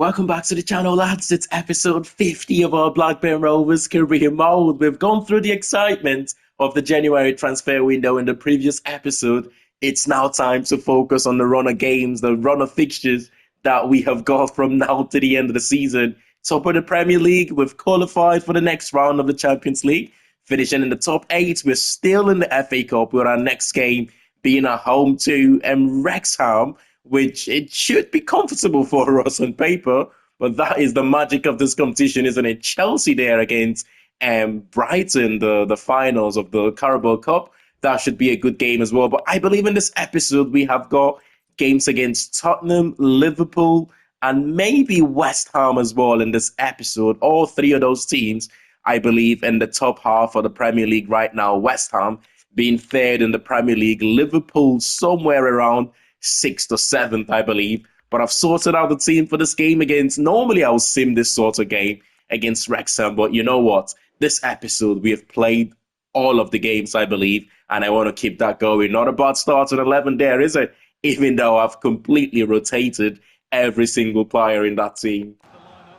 Welcome back to the channel, lads. It's episode 50 of our Blackburn Rovers career mode. We've gone through the excitement of the January transfer window in the previous episode. It's now time to focus on the run of games, the run of fixtures that we have got from now to the end of the season. Top of the Premier League, we've qualified for the next round of the Champions League. Finishing in the top 8, we're still in the FA Cup with our next game being at home to Wrexham, which it should be comfortable for us on paper, but that is the magic of this competition, isn't it? Chelsea there against Brighton, the finals of the Carabao Cup. That should be a good game as well. But I believe in this episode we have got games against Tottenham, Liverpool, and maybe West Ham as well in this episode. All three of those teams, I believe, in the top half of the Premier League right now. West Ham being third in the Premier League, Liverpool somewhere around 6th or 7th, I believe. But I've sorted out the team for this game against. Normally, I would sim this sort of game against Wrexham, but you know what? This episode, we have played all of the games, I believe, and I want to keep that going. Not a bad start at 11 there, is it? Even though I've completely rotated every single player in that team.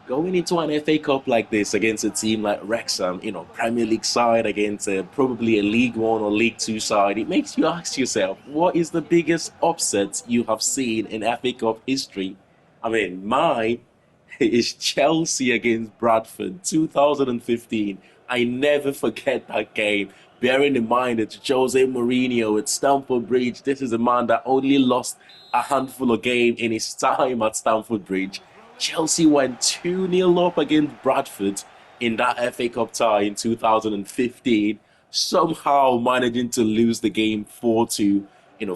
Going into an FA Cup like this against a team like Wrexham, Premier League side against probably a League One or League Two side, it makes you ask yourself, what is the biggest upset you have seen in FA Cup history? I mean, mine is Chelsea against Bradford, 2015. I never forget that game. Bearing in mind that Jose Mourinho at Stamford Bridge, this is a man that only lost a handful of games in his time at Stamford Bridge. Chelsea went 2-0 up against Bradford in that FA Cup tie in 2015, somehow managing to lose the game 4-2.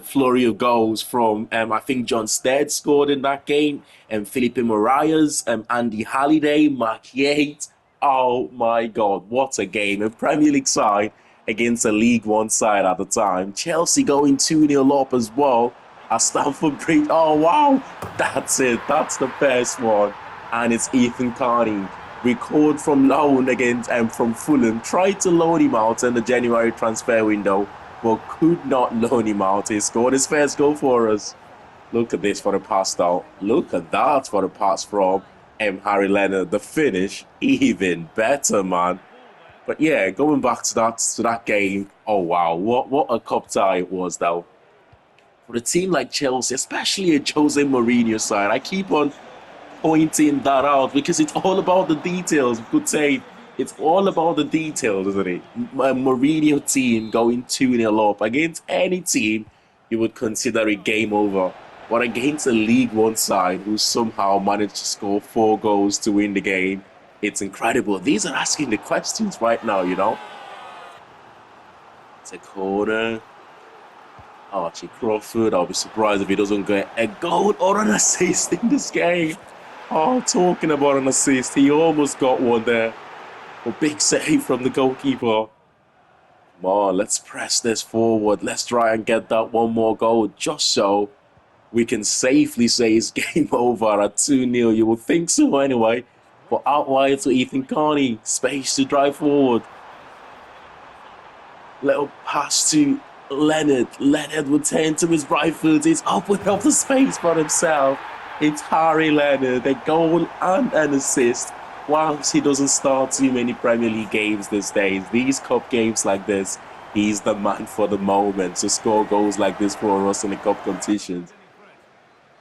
Flurry of goals from, I think John Stead scored in that game, and Felipe Moraes, Andy Halliday, Mark Yates. Oh my God, what a game. A Premier League side against a League One side at the time. Chelsea going 2-0 up as well at Stamford Bridge. Oh wow, that's it. That's the first one, and it's Ethan Carney, record from loan against from Fulham. Tried to loan him out in the January transfer window, but could not loan him out. He scored his first goal for us. Look at this for the pass out. Look at that for the pass from Harry Leonard. The finish even better, man. But yeah, going back to that game. Oh wow, what a cup tie it was though. For a team like Chelsea, especially a Jose Mourinho side, I keep on pointing that out because it's all about the details. You could say it's all about the details, isn't it? A Mourinho team going 2-0 up against any team, you would consider it game over. But against a League One side who somehow managed to score 4 goals to win the game, it's incredible. These are asking the questions right now. It's a corner. Archie Crawford, I'll be surprised if he doesn't get a goal or an assist in this game. Oh, talking about an assist, he almost got one there. A big save from the goalkeeper. Come on, let's press this forward. Let's try and get that one more goal just so we can safely say it's game over at 2-0. You would think so anyway. But out wide to Ethan Carney. Space to drive forward. Little pass to Leonard. Leonard would turn to his right foot. He's opened up the space for himself. It's Harry Leonard, a goal and an assist. Whilst he doesn't start too many Premier League games these days, these cup games like this, he's the man for the moment to score goals like this for us in the cup competitions.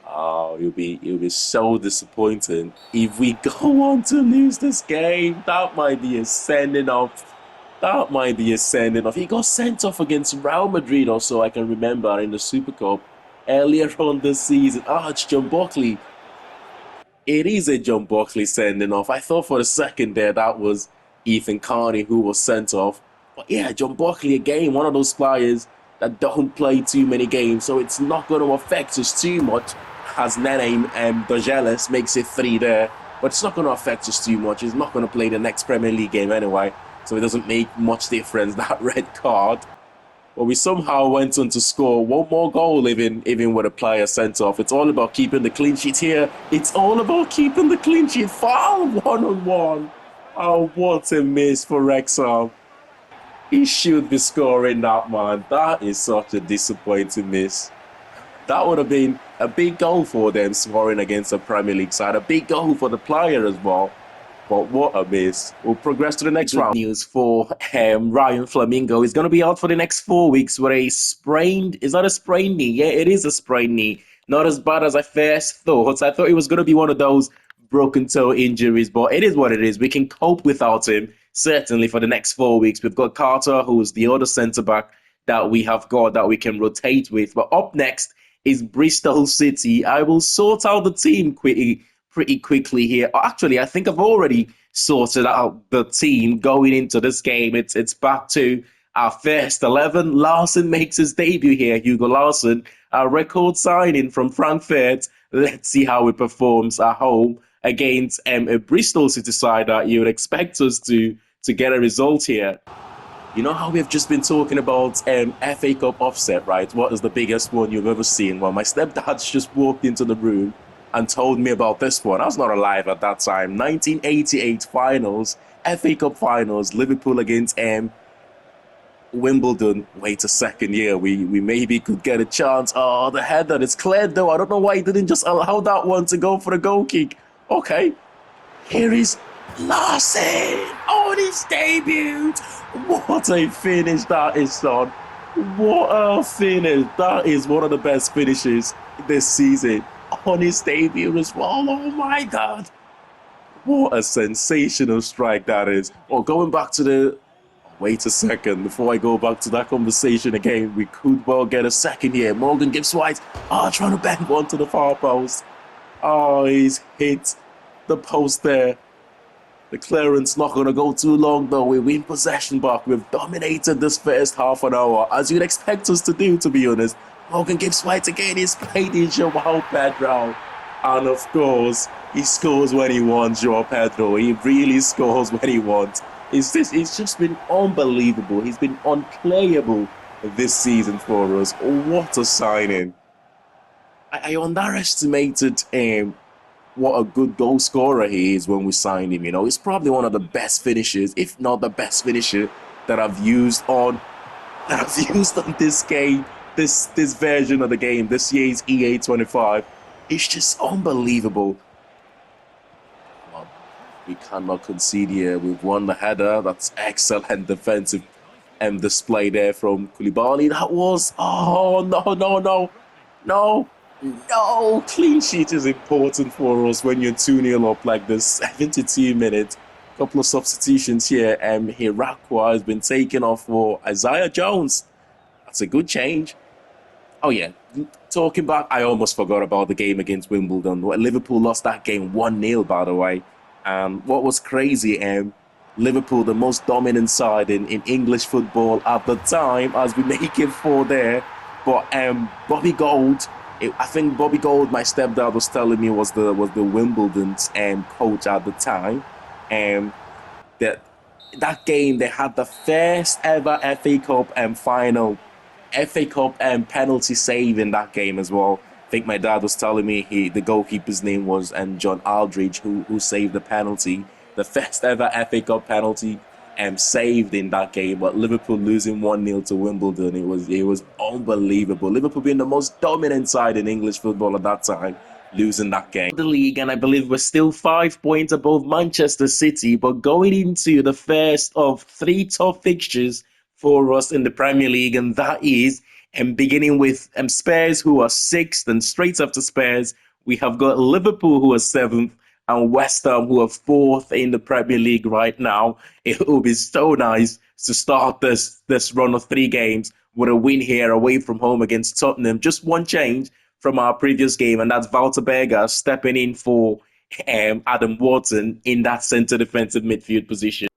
Oh, you'll be so disappointed if we go on to lose this game. That might be a sending off. That might be a sending off. He got sent off against Real Madrid also, I can remember, in the Super Cup earlier on this season. It's John Buckley. It is a John Buckley sending off. I thought for a second there that was Ethan Carney who was sent off. But yeah, John Buckley again, one of those players that don't play too many games, so it's not going to affect us too much. As Nene Dogelis makes it 3 there, but it's not going to affect us too much. He's not going to play the next Premier League game anyway, so it doesn't make much difference, that red card. But we somehow went on to score one more goal even with a player sent off. It's all about keeping the clean sheet here. It's all about keeping the clean sheet. Foul 1-on-1. Oh, what a miss for Wrexham. He should be scoring that, man. That is such a disappointing miss. That would have been A big goal for them scoring against a Premier League side. A big goal for the player as well. But what a miss. We'll progress to the next round. News for Ryan Flamingo. He's going to be out for the next 4 weeks with a sprained, it's not a sprained knee. Yeah, it is a sprained knee. Not as bad as I first thought. I thought it was going to be one of those broken toe injuries, but it is what it is. We can cope without him, certainly for the next 4 weeks. We've got Carter, who's the other centre-back that we have got that we can rotate with. But up next is Bristol City. I will sort out the team pretty quickly here. Actually, I think I've already sorted out the team going into this game. It's back to our first 11. Larson makes his debut here, Hugo Larson, our record signing from Frankfurt. Let's see how he performs at home against a Bristol City side that you would expect us to get a result here. You know how we've just been talking about FA Cup offset, right? What is the biggest one you've ever seen? Well, my stepdad's just walked into the room and told me about this one. I was not alive at that time. 1988 finals, FA Cup finals, Liverpool against Wimbledon. Wait a second here, we maybe could get a chance. Oh, the header, it's cleared though. I don't know why he didn't just allow that one to go for a goal kick. Okay, here is Larson on his debut. What a finish that is, son. What a finish. That is one of the best finishes this season. On his debut as well. Oh my God. What a sensational strike that is. Well, going back to the... Wait a second. Before I go back to that conversation again, we could well get a second here. Morgan Gibbs-White. Oh, trying to bend one to the far post. Oh, he's hit the post there. The clearance not going to go too long, though. We win possession back. We've dominated this first half an hour, as you'd expect us to do, to be honest. Morgan Gibbs-White again is played in Joao Pedro. And of course, he scores when he wants, Joao Pedro. He really scores when he wants. It's just been unbelievable. He's been unplayable this season for us. What a signing. I underestimated what a good goal scorer he is when we signed him. You know, he's probably one of the best finishers, if not the best finisher that I've used on this game, this version of the game, this year's EA 25. It's just unbelievable. Well, we cannot concede here. We've won the header. That's excellent defensive display there from Koulibaly. That was, oh no. No, clean sheet is important for us when you're 2-0 up like this. 72 minutes. Couple of substitutions here. Hirakwa has been taken off for Isaiah Jones. That's a good change. Oh yeah, talking back, I almost forgot about the game against Wimbledon. Liverpool lost that game 1-0, by the way. What was crazy, Liverpool, the most dominant side in English football at the time, as we make it 4 there. But Bobby Gold, I think Bobby Gold, my stepdad was telling me, was the Wimbledon's coach at the time. That game, they had the first ever FA Cup final, FA Cup penalty save in that game as well. I think my dad was telling me the goalkeeper's name was John Aldridge, who saved the penalty. The first ever FA Cup penalty saved in that game, but Liverpool losing 1-0 to Wimbledon, it was unbelievable. Liverpool being the most dominant side in English football at that time, losing that game. The league, and I believe we're still 5 points above Manchester City, but going into the first of 3 tough fixtures for us in the Premier League, and that is beginning with Spurs, who are 6th, and straight after Spurs we have got Liverpool, who are 7th, and West Ham, who are 4th in the Premier League right now. It will be so nice to start this run of 3 games with a win here away from home against Tottenham. Just one change from our previous game, and that's Walter Berger stepping in for Adam Wharton in that centre defensive midfield position.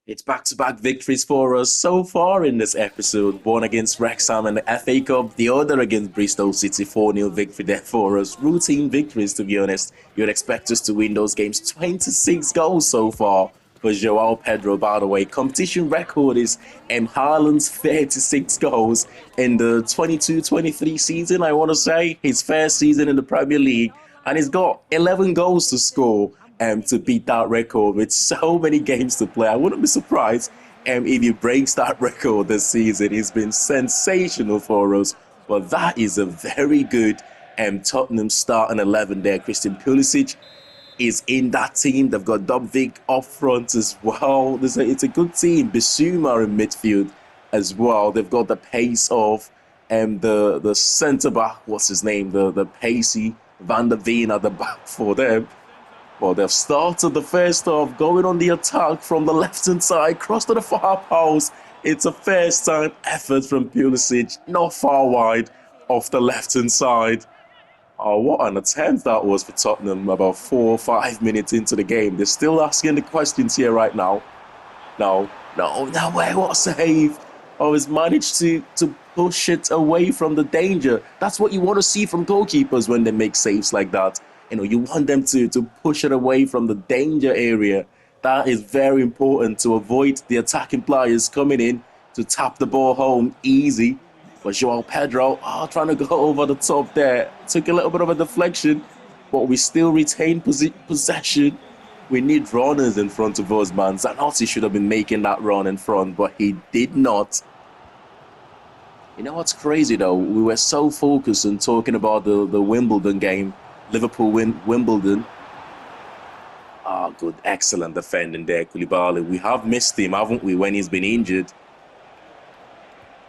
It's back-to-back victories for us so far in this episode. One against Wrexham in the FA Cup, the other against Bristol City, 4-0 victory there for us. Routine victories, to be honest. You'd expect us to win those games. 26 goals so far for Joao Pedro, by the way. Competition record is Haaland's 36 goals in the 22-23 season, I want to say. His first season in the Premier League. And he's got 11 goals to score to beat that record with so many games to play. I wouldn't be surprised if he breaks that record this season. He's been sensational for us But that is a very good Tottenham starting 11 there. Christian Pulisic is in that team. They've got Dubvik up front as well. It's a good team. Bissouma in midfield as well. They've got the pace of the centre back. What's his name? The pacey Van der Veen at the back for them. Well, they've started the first half going on the attack from the left-hand side, cross to the far post. It's a first-time effort from Pulisic, not far wide off the left-hand side. Oh, what an attempt that was for Tottenham about 4 or 5 minutes into the game. They're still asking the questions here right now. No, wait, what a save. Oh, he's managed to push it away from the danger. That's what you want to see from goalkeepers when they make saves like that. You want them to push it away from the danger area. That is very important to avoid the attacking players coming in to tap the ball home easy. But Joao Pedro, trying to go over the top there. Took a little bit of a deflection, but we still retain possession. We need runners in front of us, man. Zanotti should have been making that run in front, but he did not. You know what's crazy, though? We were so focused on talking about the Wimbledon game. Liverpool win Wimbledon. Good, excellent defending there, Koulibaly. We have missed him, haven't we, when he's been injured.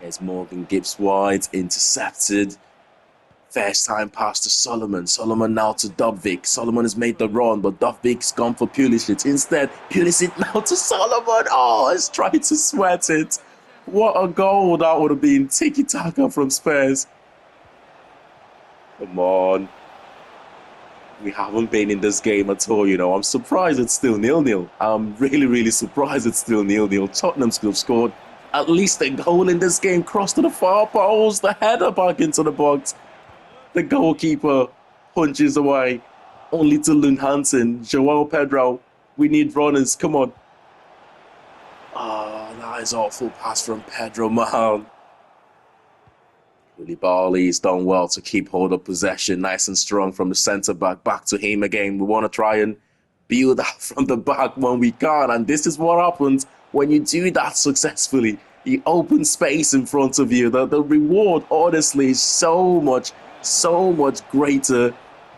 There's Morgan Gibbs-White, intercepted. First time pass to Solomon. Solomon now to Dubvik. Solomon has made the run, but Dubvik's gone for Pulisic. Instead, Pulisic now to Solomon. He's trying to sweat it. What a goal that would have been. Tiki-taka from Spurs. Come on. We haven't been in this game at all, I'm surprised it's still 0-0. I'm really, really surprised it's still 0-0. Tottenham could have scored at least a goal in this game. Cross to the far post, the header back into the box. The goalkeeper punches away. Only to Lund Hansen. Joao Pedro, we need runners, come on. That is awful pass from Pedro, man. Koulibaly's done well to keep hold of possession, nice and strong from the centre-back. Back to him again. We want to try and build out from the back when we can. And this is what happens when you do that successfully. You open space in front of you. The reward, honestly, is so much greater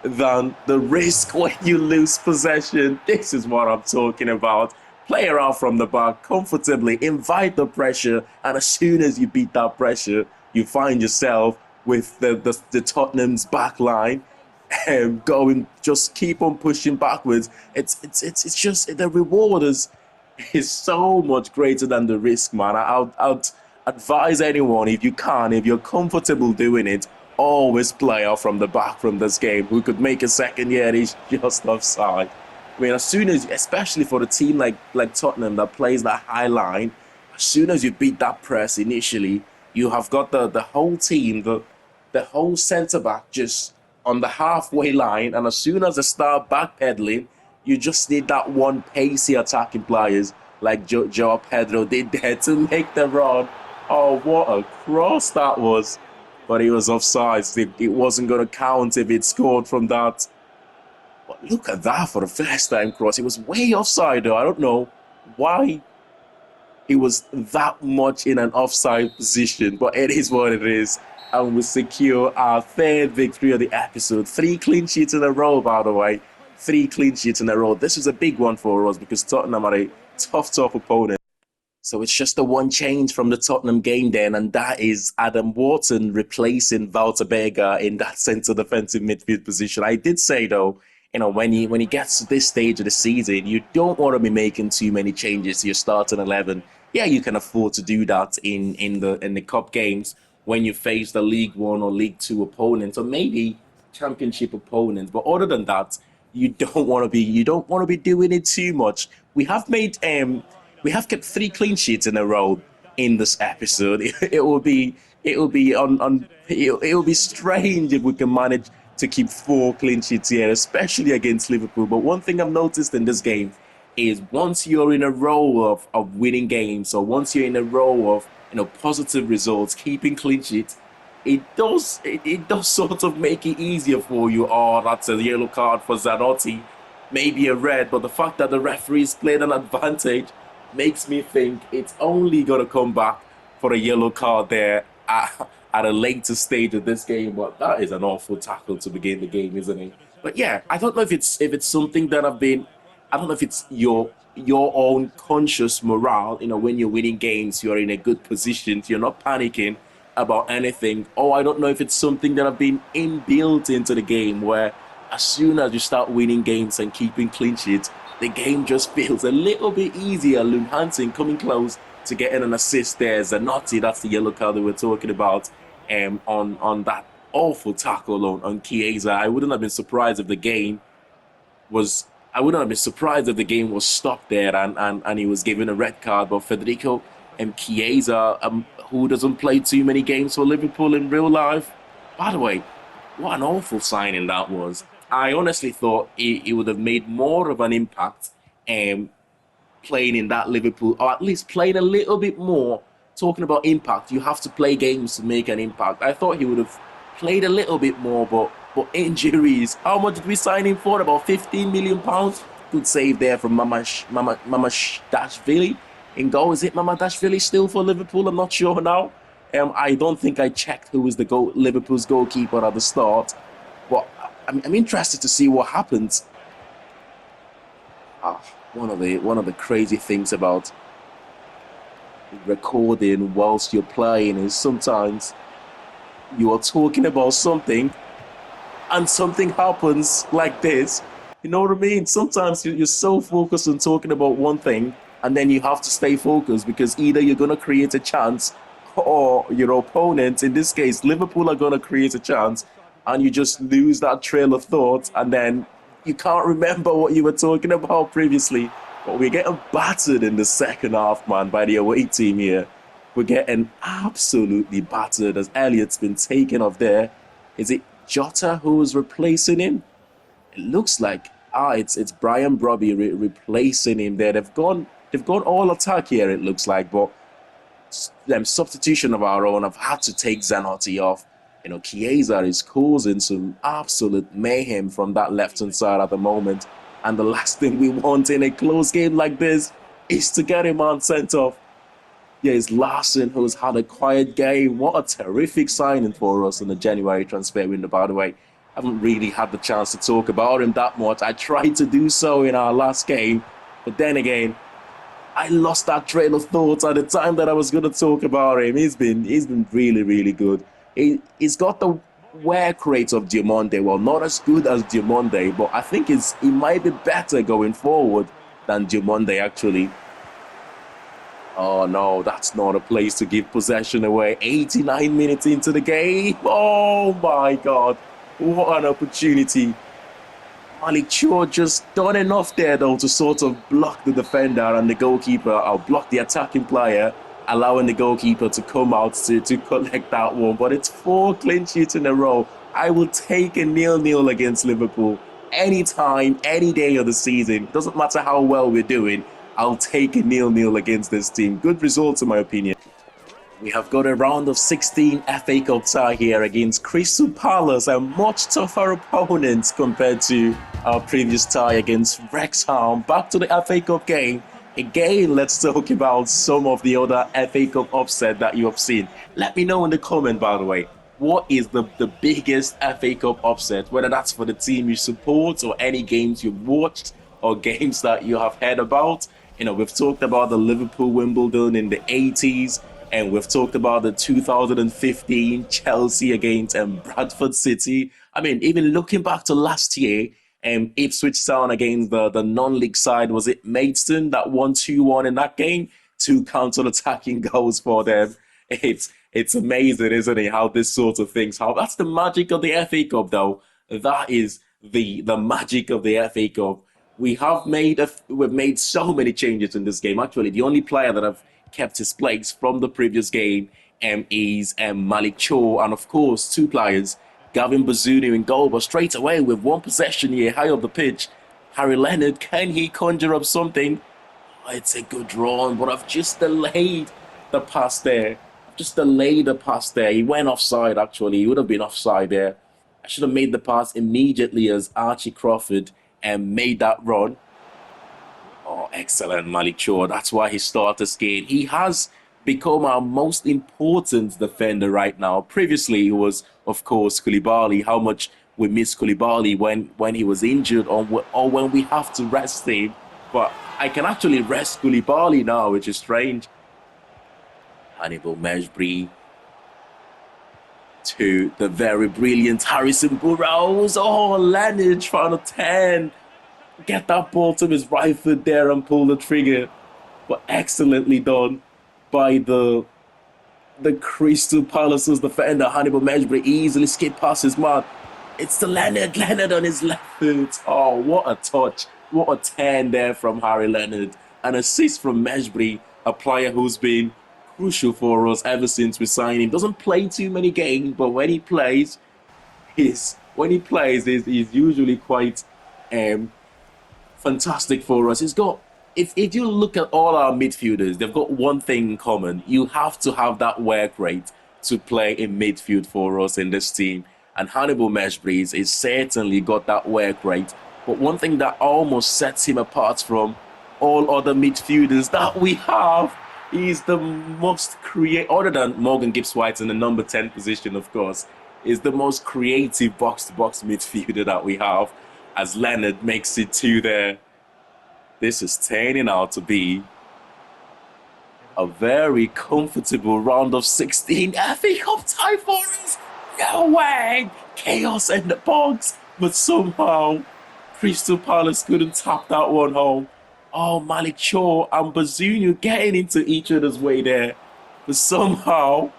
than the risk when you lose possession. This is what I'm talking about. Play around from the back comfortably, invite the pressure, and as soon as you beat that pressure, you find yourself with the Tottenham's back line going, just keep on pushing backwards. It's just the reward is so much greater than the risk, man. I'd advise anyone, if you're comfortable doing it, always play out from the back from this game. Who could make a second? Yeah, he's just offside. I mean, as soon as, especially for a team like Tottenham that plays that high line, as soon as you beat that press initially, you have got the whole team, the whole centre-back just on the halfway line, and as soon as they start backpedaling, you just need that one pacey attacking players like Joao Pedro did there to make the run. Oh, what a cross that was. But he was offside. It wasn't going to count if he'd scored from that. But look at that for the first time cross. It was way offside, though. I don't know why he was that much in an offside position, but it is what it is. And we secure our third victory of the episode. 3 clean sheets in a row, by the way. 3 clean sheets in a row. This was a big one for us because Tottenham are a tough opponent. So it's just the one change from the Tottenham game then, and that is Adam Wharton replacing Walter Berger in that centre defensive midfield position. I did say, though, when he gets to this stage of the season, you don't want to be making too many changes to your starting 11. Yeah, you can afford to do that in the cup games when you face the League One or League Two opponents, or maybe Championship opponents. But other than that, you don't want to be doing it too much. We have kept 3 clean sheets in a row in this episode. It will be strange if we can manage to keep 4 clean sheets here, especially against Liverpool. But one thing I've noticed in this game is once you're in a row of winning games, or once you're in a row of positive results, keeping clean sheets, it does sort of make it easier for you. Oh, that's a yellow card for Zanotti, maybe a red, but the fact that the referees played an advantage makes me think it's only going to come back for a yellow card there. at a later stage of this game. But that is an awful tackle to begin the game, isn't it? But yeah, I don't know if it's something that I've been. I don't know if it's your own conscious morale. When you're winning games, you're in a good position. You're not panicking about anything. Or I don't know if it's something that I've been inbuilt into the game, where as soon as you start winning games and keeping clean sheets, the game just feels a little bit easier. Lund Hansen coming close to getting an assist there. Zanotti, that's the yellow card that we're talking about, on that awful tackle on Chiesa. I wouldn't have been surprised if the game was stopped there and he was given a red card. But Federico Chiesa, who doesn't play too many games for Liverpool in real life, by the way, what an awful signing that was. I honestly thought he would have made more of an impact playing in that Liverpool, or at least playing a little bit more. Talking about impact, you have to play games to make an impact. I thought he would have played a little bit more, but injuries. How much did we sign him for? About £15 million. Good save there from Dashvili in goal. Is it Dashvili still for Liverpool? I'm not sure now. I don't think I checked who was Liverpool's goalkeeper at the start, but I'm interested to see what happens. One of the crazy things about recording whilst you're playing is sometimes you are talking about something and something happens like this. You know what I mean? Sometimes you're so focused on talking about one thing, and then you have to stay focused, because either you're going to create a chance, or your opponent, in this case Liverpool, are going to create a chance, and you just lose that trail of thought, and then you can't remember what you were talking about previously. But we're getting battered in the second half, man, by the away team here. We're getting absolutely battered as Elliott's been taken off there. Is it Jota who is replacing him? It looks like it's Brian Brobby replacing him there. They've gone all attack here, it looks like, but substitution of our own. I've had to take Zanotti off. Chiesa is causing some absolute mayhem from that left-hand side at the moment. And the last thing we want in a close game like this is to get him on sent off. Yeah, it's Larson who's had a quiet game. What a terrific signing for us in the January transfer window, by the way. I haven't really had the chance to talk about him that much. I tried to do so in our last game, but then again, I lost that train of thought at the time that I was going to talk about him. He's been really, really good. He's got the work rate of Diomande. Well, not as good as Diomande, but I think he might be better going forward than Diomande, actually. Oh no, that's not a place to give possession away. 89 minutes into the game. Oh my God, what an opportunity. Malik Chua just done enough there though to sort of block the defender and the goalkeeper, or block the attacking player, allowing the goalkeeper to come out to collect that one. But it's 4 clean sheets in a row. I will take a 0-0 against Liverpool anytime, any day of the season. Doesn't matter how well we're doing. I'll take a 0-0 against this team. Good results in my opinion. We have got a round of 16 FA Cup tie here against Crystal Palace, a much tougher opponent compared to our previous tie against Wrexham. Back to the FA Cup game. Again, let's talk about some of the other FA Cup upset that you have seen. Let me know in the comment, by the way, what is the biggest FA Cup upset, whether that's for the team you support or any games you've watched or games that you have heard about. We've talked about the Liverpool Wimbledon in the 80s, and we've talked about the 2015 Chelsea against Bradford City. I mean, even looking back to last year, Ipswich Town against the non-league side, was it Maidstone that won 2-1 in that game? 2 counter-attacking goals for them. It's amazing, isn't it, how this sort of things, that's the magic of the FA Cup, though. That is the magic of the FA Cup. We've made so many changes in this game. Actually, the only player that I've kept his place from the previous game is Malik Chua, and of course 2 players, Gavin Bazunu in goal. But straight away with 1 possession here high up the pitch, Harry Leonard, can he conjure up something? It's a good run, but I've just delayed the pass there. He went offside, actually. He would have been offside there. I should have made the pass immediately as Archie Crawford made that run. Oh, excellent, Malik Chua. That's why he started skating. He has become our most important defender right now. Previously, it was, of course, Koulibaly. How much we miss Koulibaly when he was injured or when we have to rest him. But I can actually rest Koulibaly now, which is strange. Hannibal Mejbri to the very brilliant Harrison Burrows. Oh, Leonard trying to 10. Get that ball to his right foot there and pull the trigger. But excellently done by the Crystal Palace's defender. Hannibal Mejbri easily skipped past his man. It's the Leonard on his left foot. Oh, what a touch. What a 10 there from Harry Leonard. An assist from Mejbri, a player who's been crucial for us ever since we signed him. Doesn't play too many games, but when he plays, he's usually quite fantastic for us. He's got, if you look at all our midfielders, they've got one thing in common. You have to have that work rate to play in midfield for us in this team. And Hannibal Mejbri is certainly got that work rate. But one thing that almost sets him apart from all other midfielders that we have, he's the most other than Morgan Gibbs-White in the number 10 position, of course, is the most creative box-to-box midfielder that we have, as Leonard makes it 2 there. This is turning out to be a very comfortable round of 16 FA Cup tie for us. No way! Chaos in the box, but somehow Crystal Palace couldn't tap that one home. Oh, Malik Shaw and Bazunu getting into each other's way there. But somehow,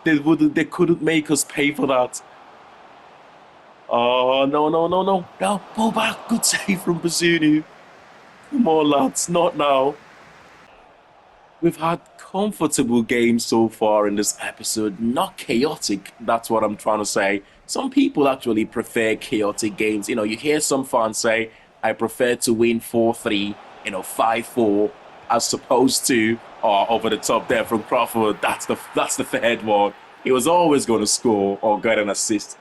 they couldn't make us pay for that. Oh, no, pull back. Good save from Bazunu. Come on, lads, not now. We've had comfortable games so far in this episode, not chaotic, that's what I'm trying to say. Some people actually prefer chaotic games. You hear some fans say, I prefer to win 4-3, 5-4, as opposed to, over the top there from Crawford, that's the third one. He was always going to score or get an assist.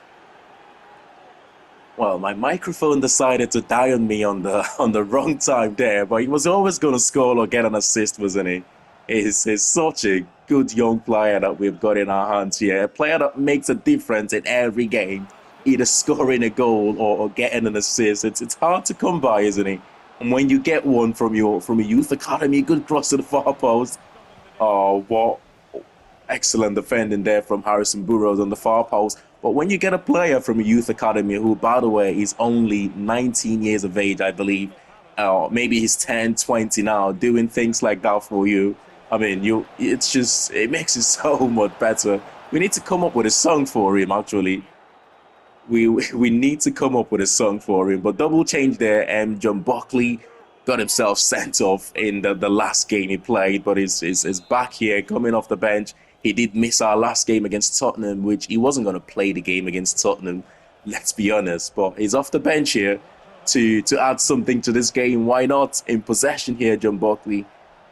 Well, my microphone decided to die on me on the wrong time there, but he was always going to score or get an assist, wasn't he? He's such a good young player that we've got in our hands here. A player that makes a difference in every game, either scoring a goal or getting an assist. It's hard to come by, isn't it? And when you get one from a youth academy, good cross to the far post. Oh, what excellent defending there from Harrison Burrows on the far post. But when you get a player from a youth academy who, by the way, is only 19 years of age, I believe, maybe he's 10, 20 now, doing things like that for you, I mean, it makes it so much better. We need to come up with a song for him, actually. We need to come up with a song for him. But double change there, John Buckley got himself sent off in the last game he played, but is back here, coming off the bench. He did miss our last game against Tottenham, which he wasn't going to play the game against Tottenham, let's be honest. But he's off the bench here to add something to this game. Why not? In possession here, John Buckley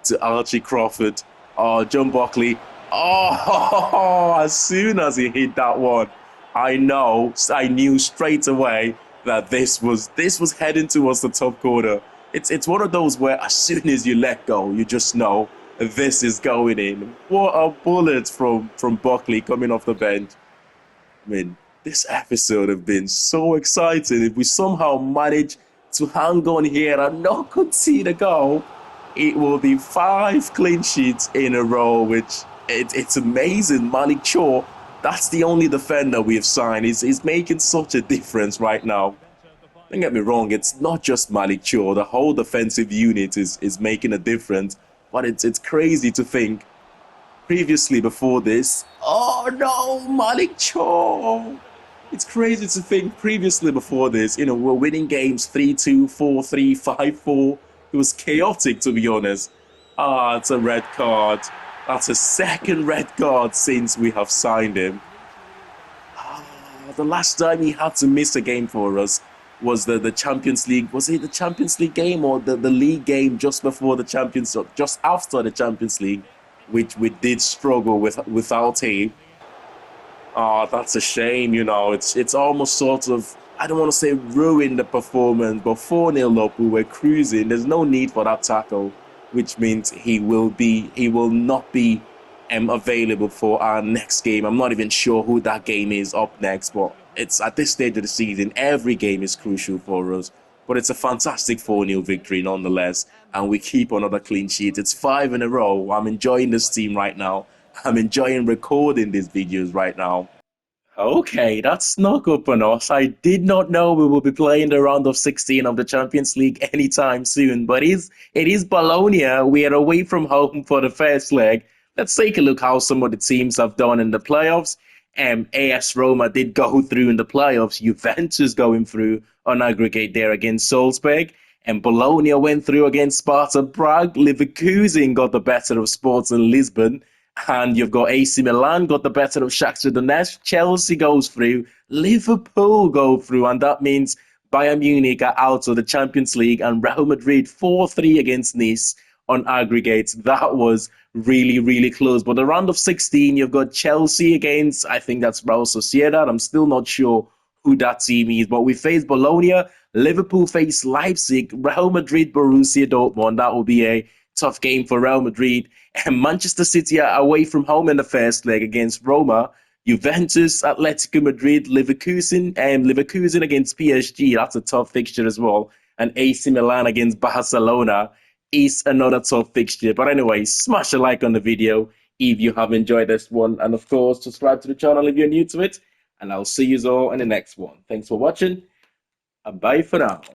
to Archie Crawford. Oh, John Buckley. Oh, as soon as he hit that one, I knew straight away that this was heading towards the top corner. It's one of those where as soon as you let go, you just know this is going in. What a bullet from Buckley coming off the bench. I mean, this episode has been so exciting. If we somehow manage to hang on here and not concede a goal, it will be 5 clean sheets in a row, which it's amazing. Malik Shaw, that's the only defender we've signed. He's making such a difference right now. Don't get me wrong, it's not just Malik Shaw. The whole defensive unit is making a difference. But it's crazy to think, previously before this, oh no, Malik Shaw. It's crazy to think previously before this, we're winning games 3-2, 4-3, 5-4. It was chaotic, to be honest. It's a red card. That's a second red card since we have signed him. The last time he had to miss a game for us was the Champions League. Was it the Champions League game or the league game just before the just after the Champions League, which we did struggle without him. That's a shame, It's almost sort of, I don't want to say ruined the performance, but 4-0 up, we were cruising. There's no need for that tackle, which means he will not be available for our next game. I'm not even sure who that game is up next, but it's at this stage of the season, every game is crucial for us. But it's a fantastic 4-0 victory nonetheless, and we keep another clean sheet. It's 5 in a row. I'm enjoying this team right now. I'm enjoying recording these videos right now. Okay, that's snuck up on us. I did not know we will be playing the round of 16 of the Champions League anytime soon, but it is Bologna. We are away from home for the first leg. Let's take a look how some of the teams have done in the playoffs. AS Roma did go through in the playoffs. Juventus going through on aggregate there against Salzburg. And Bologna went through against Sparta Prague. Leverkusen got the better of Sporting Lisbon. And you've got AC Milan got the better of Shakhtar Donetsk. Chelsea goes through. Liverpool go through. And that means Bayern Munich are out of the Champions League. And Real Madrid 4-3 against Nice on aggregate. That was really, really close. But the round of 16, you've got Chelsea against, I think that's Real Sociedad. I'm still not sure who that team is. But we face Bologna. Liverpool face Leipzig. Real Madrid, Borussia Dortmund. That will be a tough game for Real Madrid. And Manchester City are away from home in the first leg against Roma. Juventus, Atletico Madrid, Leverkusen against PSG. That's a tough fixture as well. And AC Milan against Barcelona is another tough fixture. But anyway, smash a like on the video if you have enjoyed this one. And of course, subscribe to the channel if you're new to it. And I'll see you all in the next one. Thanks for watching. And bye for now.